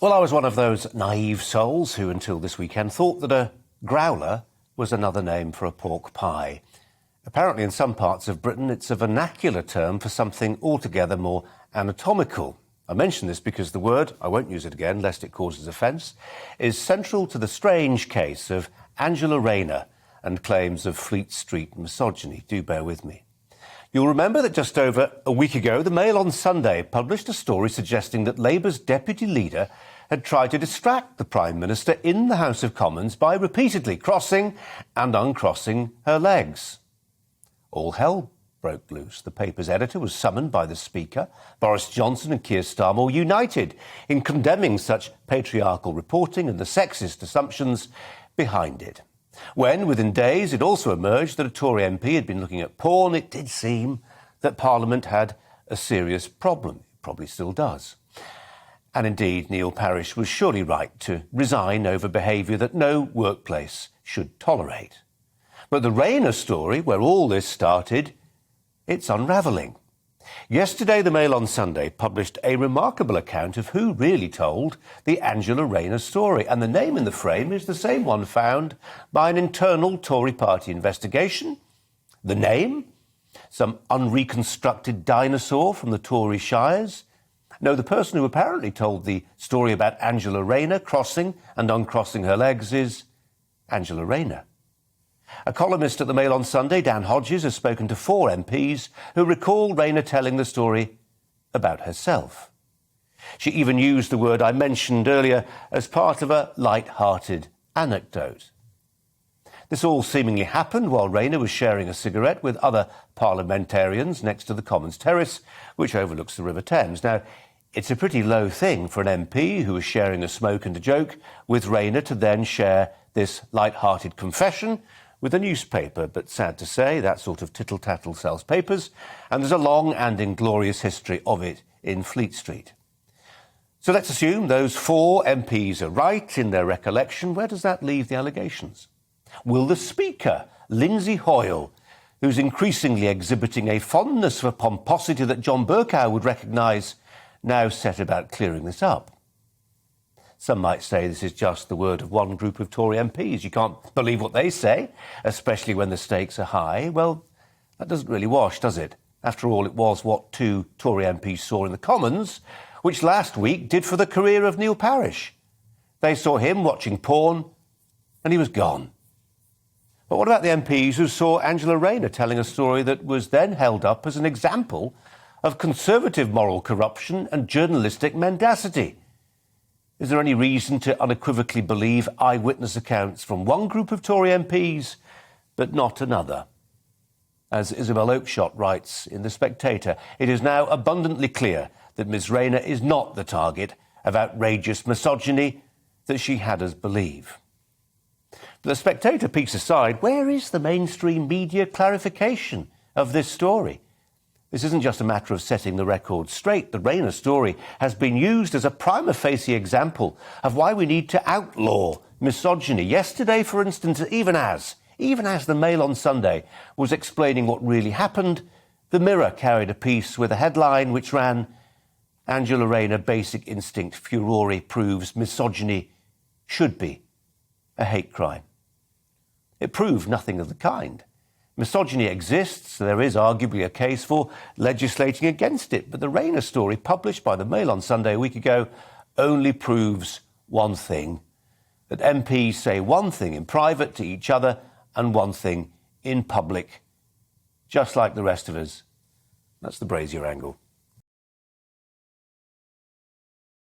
Well, I was one of those naive souls who, until this weekend, thought that a growler was another name for a pork pie. Apparently, in some parts of Britain, it's a vernacular term for something altogether more anatomical. I mention this because the word, I won't use it again lest it causes offence, is central to the strange case of Angela Rayner and claims of Fleet Street misogyny. Do bear with me. You'll remember that just over a week ago, the Mail on Sunday published a story suggesting that Labour's deputy leader had tried to distract the Prime Minister in the House of Commons by repeatedly crossing and uncrossing her legs. All hell broke loose. The paper's editor was summoned by the Speaker. Boris Johnson and Keir Starmer were united in condemning such patriarchal reporting and the sexist assumptions behind it. When, within days, it also emerged that a Tory MP had been looking at porn, it did seem that Parliament had a serious problem. It probably still does. And indeed, Neil Parish was surely right to resign over behaviour that no workplace should tolerate. But the Rayner story, where all this started, it's unravelling. Yesterday, the Mail on Sunday published a remarkable account of who really told the Angela Rayner story. And the name in the frame is the same one found by an internal Tory party investigation. The name? Some unreconstructed dinosaur from the Tory shires? No, the person who apparently told the story about Angela Rayner crossing and uncrossing her legs is Angela Rayner. A columnist at the Mail on Sunday, Dan Hodges, has spoken to 4 MPs who recall Rayner telling the story about herself. She even used the word I mentioned earlier as part of a light-hearted anecdote. This all seemingly happened while Rayner was sharing a cigarette with other parliamentarians next to the Commons terrace, which overlooks the River Thames. Now, it's a pretty low thing for an MP who was sharing a smoke and a joke with Rayner to then share this light-hearted confession with a newspaper, but sad to say, that sort of tittle-tattle sells papers, and there's a long and inglorious history of it in Fleet Street. So let's assume those 4 MPs are right in their recollection. Where does that leave the allegations? Will the Speaker, Lindsay Hoyle, who's increasingly exhibiting a fondness for pomposity that John Bercow would recognise, now set about clearing this up? Some might say this is just the word of one group of Tory MPs. You can't believe what they say, especially when the stakes are high. Well, that doesn't really wash, does it? After all, it was what 2 Tory MPs saw in the Commons, which last week did for the career of Neil Parish. They saw him watching porn, and he was gone. But what about the MPs who saw Angela Rayner telling a story that was then held up as an example of Conservative moral corruption and journalistic mendacity? Is there any reason to unequivocally believe eyewitness accounts from one group of Tory MPs, but not another? As Isabel Oakeshott writes in The Spectator, it is now abundantly clear that Ms Rayner is not the target of outrageous misogyny that she had us believe. But The Spectator piece aside, where is the mainstream media clarification of this story? This isn't just a matter of setting the record straight. The Rayner story has been used as a prima facie example of why we need to outlaw misogyny. Yesterday, for instance, even as the Mail on Sunday was explaining what really happened, the Mirror carried a piece with a headline which ran, Angela Rayner basic instinct furore proves misogyny should be a hate crime. It proved nothing of the kind. Misogyny exists, there is arguably a case for legislating against it, but the Rayner story published by the Mail on Sunday a week ago only proves one thing, that MPs say one thing in private to each other and one thing in public, just like the rest of us. That's the Brazier angle.